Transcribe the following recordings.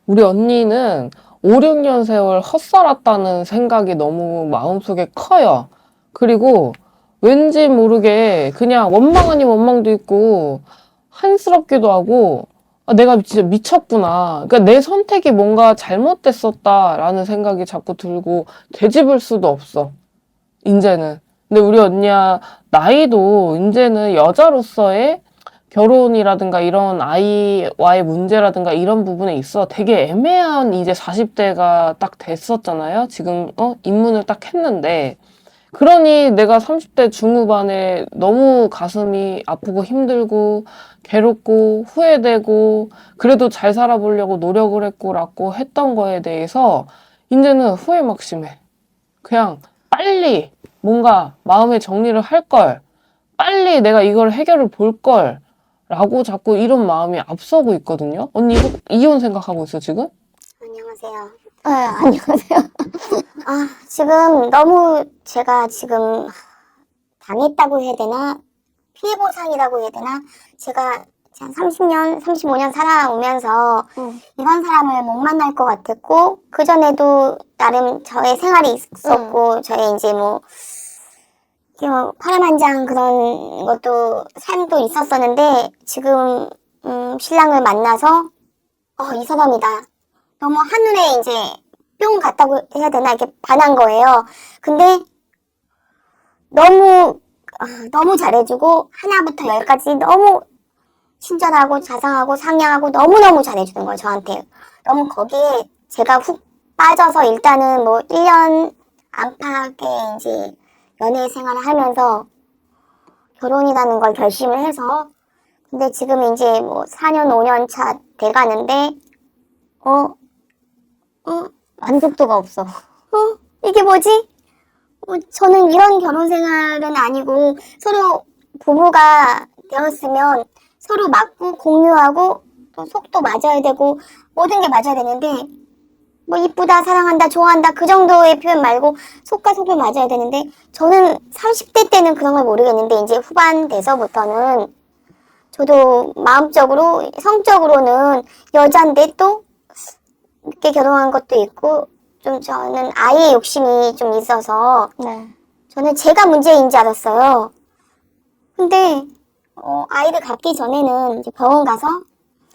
우리 언니는 5, 6년 세월 헛살았다는 생각이 너무 마음속에 커요. 그리고 왠지 모르게 그냥 원망 아닌 원망도 있고 한스럽기도 하고 아, 내가 진짜 미쳤구나. 그러니까 내 선택이 뭔가 잘못됐었다라는 생각이 자꾸 들고 되짚을 수도 없어. 이제는. 근데 우리 언니야 나이도 이제는 여자로서의 결혼이라든가 이런 아이와의 문제라든가 이런 부분에 있어 되게 애매한 이제 40대가 딱 됐었잖아요. 지금 입문을 딱 했는데 그러니 내가 30대 중후반에 너무 가슴이 아프고 힘들고 괴롭고 후회되고 그래도 잘 살아보려고 노력을 했고라고 했던 거에 대해서 이제는 후회 막 심해. 그냥 빨리 뭔가 마음의 정리를 할 걸. 빨리 내가 이걸 해결을 볼 걸. 라고 자꾸 이런 마음이 앞서고 있거든요. 언니 이혼 생각하고 있어, 지금? 안녕하세요. 안녕하세요. 지금 너무 제가 지금 당했다고 해야 되나? 피해 보상이라고 해야 되나? 제가 한 30년, 35년 살아오면서 이런 사람을 못 만날 것 같았고, 그전에도 나름 저의 생활이 있었고, 저의 이제 뭐, 파란만장 그런 것도, 삶도 있었었는데, 지금, 신랑을 만나서, 이 사람이다. 너무 한눈에 이제 뿅 갔다고 해야 되나 이렇게 반한 거예요. 근데 너무 잘해주고 하나부터 열까지 너무 친절하고 자상하고 상냥하고 너무너무 잘해주는 거예요, 저한테. 너무 거기에 제가 훅 빠져서 일단은 뭐 1년 안팎의 이제 연애 생활을 하면서 결혼이라는 걸 결심을 해서 근데 지금 이제 뭐 4년, 5년 차 돼가는데 만족도가 없어. 이게 뭐지? 저는 이런 결혼 생활은 아니고 서로 부부가 되었으면 서로 맞고 공유하고 또 속도 맞아야 되고 모든 게 맞아야 되는데 뭐 이쁘다, 사랑한다, 좋아한다 그 정도의 표현 말고 속과 속을 맞아야 되는데 저는 30대 때는 그런 걸 모르겠는데 이제 후반 돼서부터는 저도 마음적으로 성적으로는 여잔데 또 늦게 결혼한 것도 있고 좀 저는 아이의 욕심이 좀 있어서 저는 제가 문제인 줄 알았어요. 근데 아이를 갖기 전에는 이제 병원 가서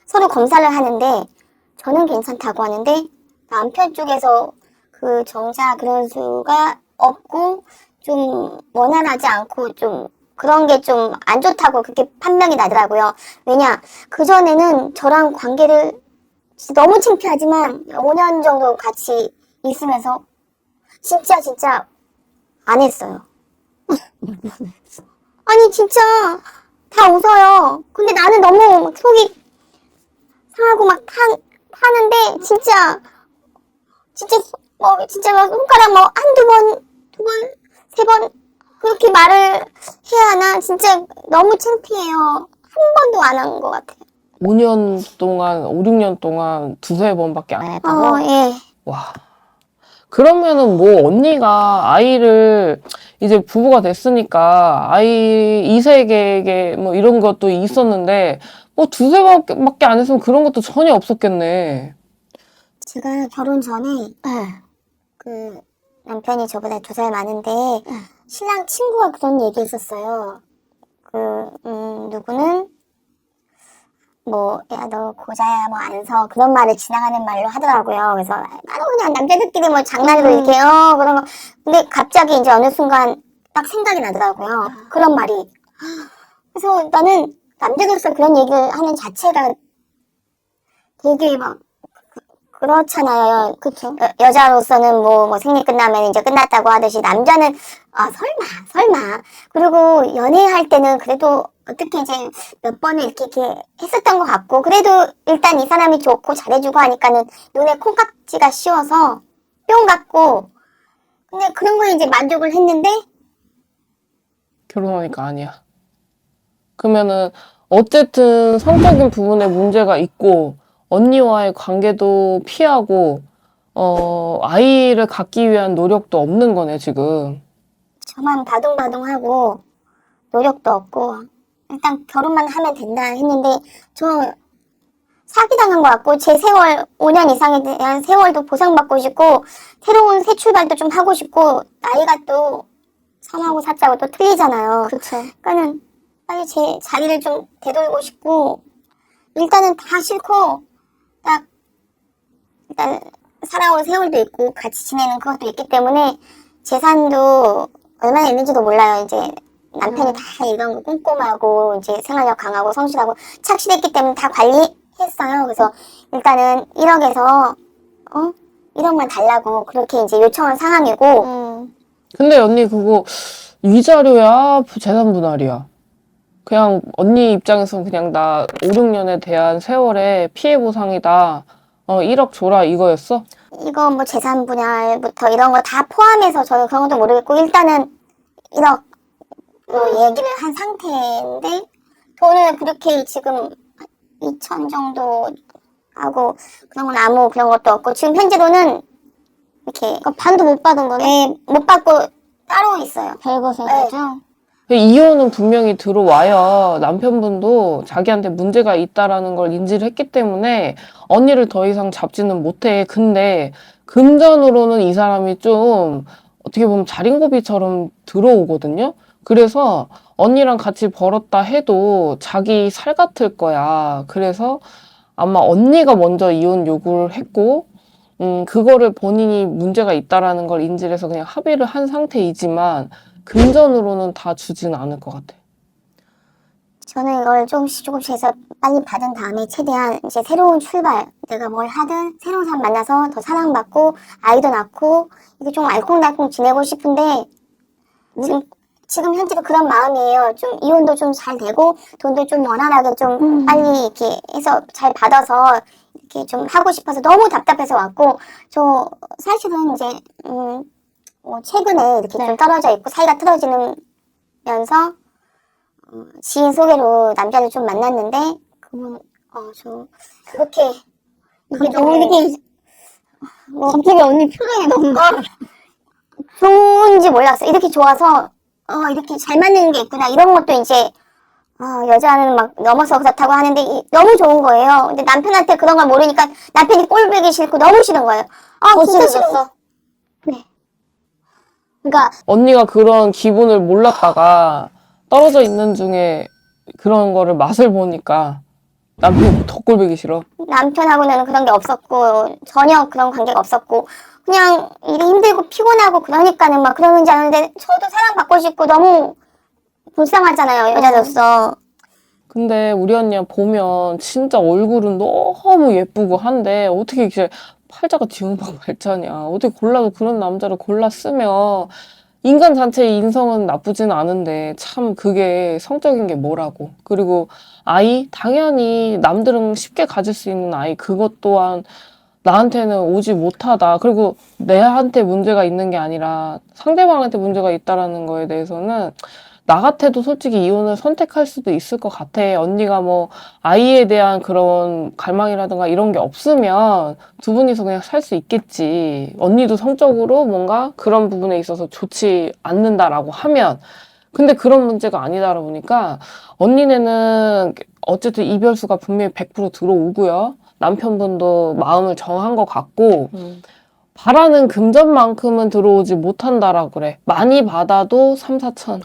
서로 검사를 하는데 저는 괜찮다고 하는데 남편 쪽에서 그 정자 그런 수가 없고 좀 원활하지 않고 좀 그런 게 좀 안 좋다고 그렇게 판명이 나더라고요. 왜냐 그전에는 저랑 관계를 너무 창피하지만 5년 정도 같이 있으면서 진짜 안 했어요. 아니 진짜 다 웃어요. 근데 나는 너무 막 속이 상하고 막 타는데 진짜 막 손가락 뭐 한두 번, 두 번, 세 번 그렇게 말을 해야 하나 진짜 너무 창피해요. 한 번도 안 한 것 같아요. 5년 동안, 5, 6년 동안 두세 번밖에 안 했다고? 예. 와. 그러면은 뭐 언니가 아이를 이제 부부가 됐으니까 아이 이세계에 뭐 이런 것도 있었는데 뭐 두세 번밖에 안 했으면 그런 것도 전혀 없었겠네. 제가 결혼 전에 그 남편이 저보다 2살 많은데 신랑 친구가 그런 얘기 했었어요. 누구는 뭐 야 너 고자야 뭐 안 서 그런 말을 지나가는 말로 하더라고요. 그래서 나는 그냥 남자들끼리 뭐 장난으로 이렇게 그런 거 근데 갑자기 이제 어느 순간 딱 생각이 나더라고요. 그런 말이. 그래서 나는 남자로서 그런 얘기를 하는 자체가 되게 막 그렇잖아요. 그쵸. 여자로서는 뭐 생리 끝나면 이제 끝났다고 하듯이 남자는 설마. 그리고 연애할 때는 그래도 어떻게 이제 몇 번을 이렇게 했었던 것 같고 그래도 일단 이 사람이 좋고 잘해주고 하니까는 눈에 콩깍지가 씌워서 뿅 같고 근데 그런 거에 이제 만족을 했는데 결혼하니까 아니야. 그러면은 어쨌든 성적인 부분에 문제가 있고 언니와의 관계도 피하고 아이를 갖기 위한 노력도 없는 거네, 지금. 저만 바둥바둥하고 노력도 없고 일단 결혼만 하면 된다 했는데 저 사기당한 것 같고, 제 세월, 5년 이상에 대한 세월도 보상받고 싶고, 새로운 새 출발도 좀 하고 싶고, 나이가 또 3하고 4자고 또 틀리잖아요. 그쵸. 그러니까는 빨리 제 자리를 좀 되돌고 싶고, 일단은 다 싫고, 딱, 일단 살아온 세월도 있고, 같이 지내는 그것도 있기 때문에, 재산도 얼마나 있는지도 몰라요. 이제 남편이 다 이런 거 꼼꼼하고, 이제 생활력 강하고, 성실하고, 착실했기 때문에 다 관리했어요. 그래서 일단은 1억에서, 1억만 달라고 그렇게 이제 요청한 상황이고, 근데 언니 그거 위자료야? 재산 분할이야? 그냥 언니 입장에서는 그냥 나 5, 6년에 대한 세월의 피해 보상이다. 1억 줘라 이거였어? 이거 뭐 재산 분할부터 이런 거 다 포함해서 저는 그런 것도 모르겠고, 일단은 1억으로 얘기를 한 상태인데, 돈을 그렇게 지금 2천 정도 하고, 그런 건 아무 그런 것도 없고, 지금 현재로는 이렇게, 반도 못 받은 거네? 네, 못 받고 따로 있어요. 별거세죠? 이혼은 분명히 들어와야 남편분도 자기한테 문제가 있다라는 걸 인지를 했기 때문에 언니를 더 이상 잡지는 못해. 근데 금전으로는 이 사람이 좀 어떻게 보면 자린고비처럼 들어오거든요. 그래서 언니랑 같이 벌었다 해도 자기 살 같을 거야. 그래서 아마 언니가 먼저 이혼 요구를 했고, 그거를 본인이 문제가 있다라는 걸 인지를 해서 그냥 합의를 한 상태이지만, 금전으로는 다 주진 않을 것 같아. 저는 이걸 조금씩 해서 빨리 받은 다음에 최대한 이제 새로운 출발, 내가 뭘 하든 새로운 사람 만나서 더 사랑받고 아이도 낳고 이게 좀 알콩달콩 지내고 싶은데 지금 현재도 그런 마음이에요. 좀 이혼도 좀 잘 되고 돈도 좀 원활하게 좀 빨리 이렇게 해서 잘 받아서 이렇게 좀 하고 싶어서 너무 답답해서 왔고, 저 사실은 이제 최근에 이렇게 좀 떨어져 있고 사이가 틀어지면서 지인 소개로 남자를 좀 만났는데, 그분 저 그렇게 이게 너무 이렇게 갑자기 언니 표정이 너무 좋은지 몰랐어요. 이렇게 좋아서 이렇게 잘 맞는 게 있구나 이런 것도 이제 여자는 막 넘어서 그렇다고 하는데 너무 좋은 거예요. 근데 남편한테 그런 걸 모르니까 남편이 꼴보기 싫고 너무 싫은 거예요. 진짜 싫어. 네. 그러니까 언니가 그런 기분을 몰랐다가 떨어져 있는 중에 그런 거를 맛을 보니까 남편이 더 꼴보기 싫어. 남편하고는 그런 게 없었고 전혀 그런 관계가 없었고 그냥 일이 힘들고 피곤하고 그러니까는 막 그러는지 아는데 저도 사랑받고 싶고 너무 불쌍하잖아요, 여자로서. 근데 우리 언니가 보면 진짜 얼굴은 너무 예쁘고 한데 어떻게 이렇게 팔자가 뒤숭박발자냐. 어떻게 골라도 그런 남자를 골랐으면 인간 자체의 인성은 나쁘진 않은데 참 그게 성적인 게 뭐라고. 그리고 아이? 당연히 남들은 쉽게 가질 수 있는 아이 그것 또한 나한테는 오지 못하다. 그리고 내한테 문제가 있는 게 아니라 상대방한테 문제가 있다라는 거에 대해서는 나 같아도 솔직히 이혼을 선택할 수도 있을 것 같아. 언니가 뭐 아이에 대한 그런 갈망이라든가 이런 게 없으면 두 분이서 그냥 살 수 있겠지. 언니도 성적으로 뭔가 그런 부분에 있어서 좋지 않는다라고 하면. 근데 그런 문제가 아니다 보니까 언니네는 어쨌든 이별수가 분명히 100% 들어오고요. 남편분도 마음을 정한 것 같고 바라는 금전만큼은 들어오지 못한다라고 그래. 많이 받아도 3, 4천.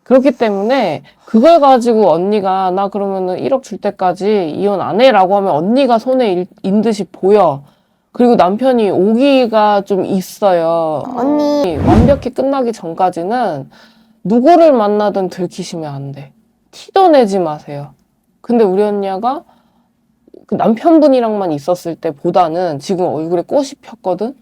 그렇기 때문에 그걸 가지고 언니가 나 그러면은 1억 줄 때까지 이혼 안 해라고 하면 언니가 손에 인 듯이 보여. 그리고 남편이 오기가 좀 있어요. 언니 완벽히 끝나기 전까지는 누구를 만나든 들키시면 안 돼. 티도 내지 마세요. 근데 우리 언니가 그 남편분이랑만 있었을 때보다는 지금 얼굴에 꽃이 폈거든?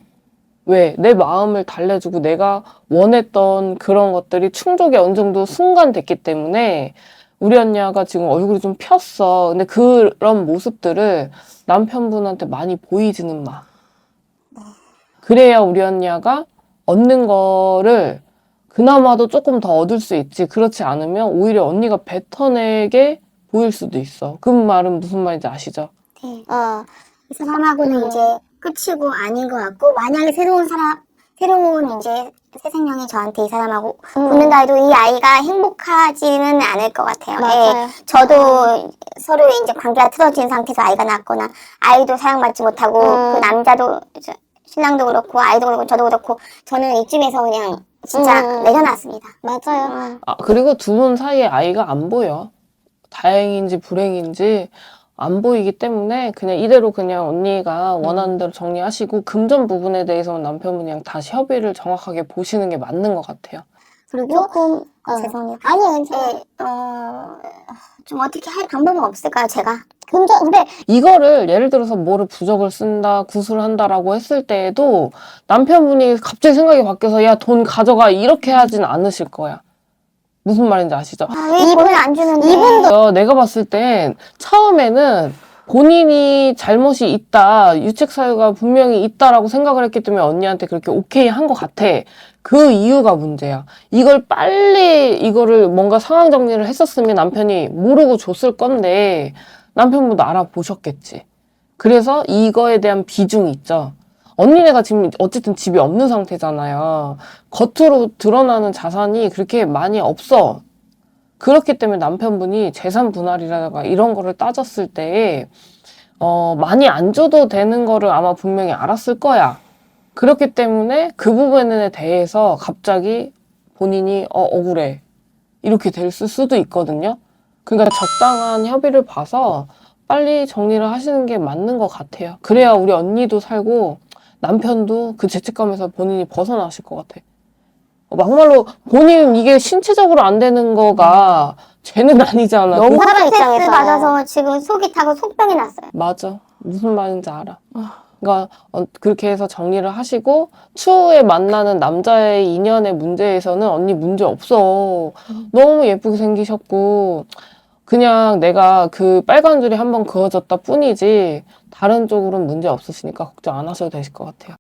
왜? 내 마음을 달래주고 내가 원했던 그런 것들이 충족이 어느 정도 순간 됐기 때문에 우리 언니가 지금 얼굴이 좀 폈어. 근데 그런 모습들을 남편분한테 많이 보이지는 마. 그래야 우리 언니가 얻는 거를 그나마도 조금 더 얻을 수 있지. 그렇지 않으면 오히려 언니가 뱉어내게 보일 수도 있어. 그 말은 무슨 말인지 아시죠? 네. 이 사람하고는 이제 끝이고 아닌 것 같고, 만약에 새로운 사람, 새로운 이제 새 생명이 저한테 이 사람하고 붙는다 해도 이 아이가 행복하지는 않을 것 같아요. 맞아요. 예, 저도 서로의 이제 관계가 틀어진 상태에서 아이가 낳거나 아이도 사랑받지 못하고 그 남자도 신랑도 그렇고 아이도 그렇고 저도 그렇고 저는 이쯤에서 그냥 진짜 내려놨습니다. 맞아요. 아, 그리고 두 분 사이에 아이가 안 보여. 다행인지 불행인지 안 보이기 때문에 그냥 이대로 그냥 언니가 원하는 대로 정리하시고 금전 부분에 대해서는 남편분이 그냥 다시 협의를 정확하게 보시는 게 맞는 것 같아요. 그리고 조금 죄송해요. 아니요, 괜찮아요. 좀 어떻게 할 방법은 없을까요, 제가? 근데 이거를 예를 들어서 뭐를 부적을 쓴다, 구슬을 한다라고 했을 때에도 남편분이 갑자기 생각이 바뀌어서 야, 돈 가져가 이렇게 하진 않으실 거야. 무슨 말인지 아시죠? 왜 돈을 안 주는데? 내가 봤을 땐 처음에는 본인이 잘못이 있다, 유책 사유가 분명히 있다라고 생각을 했기 때문에 언니한테 그렇게 오케이 한 것 같아. 그 이유가 문제야. 이걸 빨리 이거를 뭔가 상황 정리를 했었으면 남편이 모르고 줬을 건데 남편분도 알아보셨겠지. 그래서 이거에 대한 비중이 있죠. 언니네가 지금 어쨌든 집이 없는 상태잖아요. 겉으로 드러나는 자산이 그렇게 많이 없어. 그렇기 때문에 남편분이 재산 분할이라든가 이런 거를 따졌을 때, 많이 안 줘도 되는 거를 아마 분명히 알았을 거야. 그렇기 때문에 그 부분에 대해서 갑자기 본인이, 억울해. 이렇게 될 수도 있거든요. 그러니까 적당한 협의를 봐서 빨리 정리를 하시는 게 맞는 것 같아요. 그래야 우리 언니도 살고 남편도 그 죄책감에서 본인이 벗어나실 것 같아. 막말로 본인 이게 신체적으로 안 되는 거가 죄는 아니잖아. 너무 사람 스트레스 입장에서는. 받아서 지금 속이 타고 속병이 났어요. 맞아. 무슨 말인지 알아. 그러니까 그렇게 해서 정리를 하시고 추후에 만나는 남자의 인연의 문제에서는 언니 문제 없어. 너무 예쁘게 생기셨고 그냥 내가 그 빨간 줄이 한번 그어졌다 뿐이지 다른 쪽으로는 문제 없으시니까 걱정 안 하셔도 되실 것 같아요.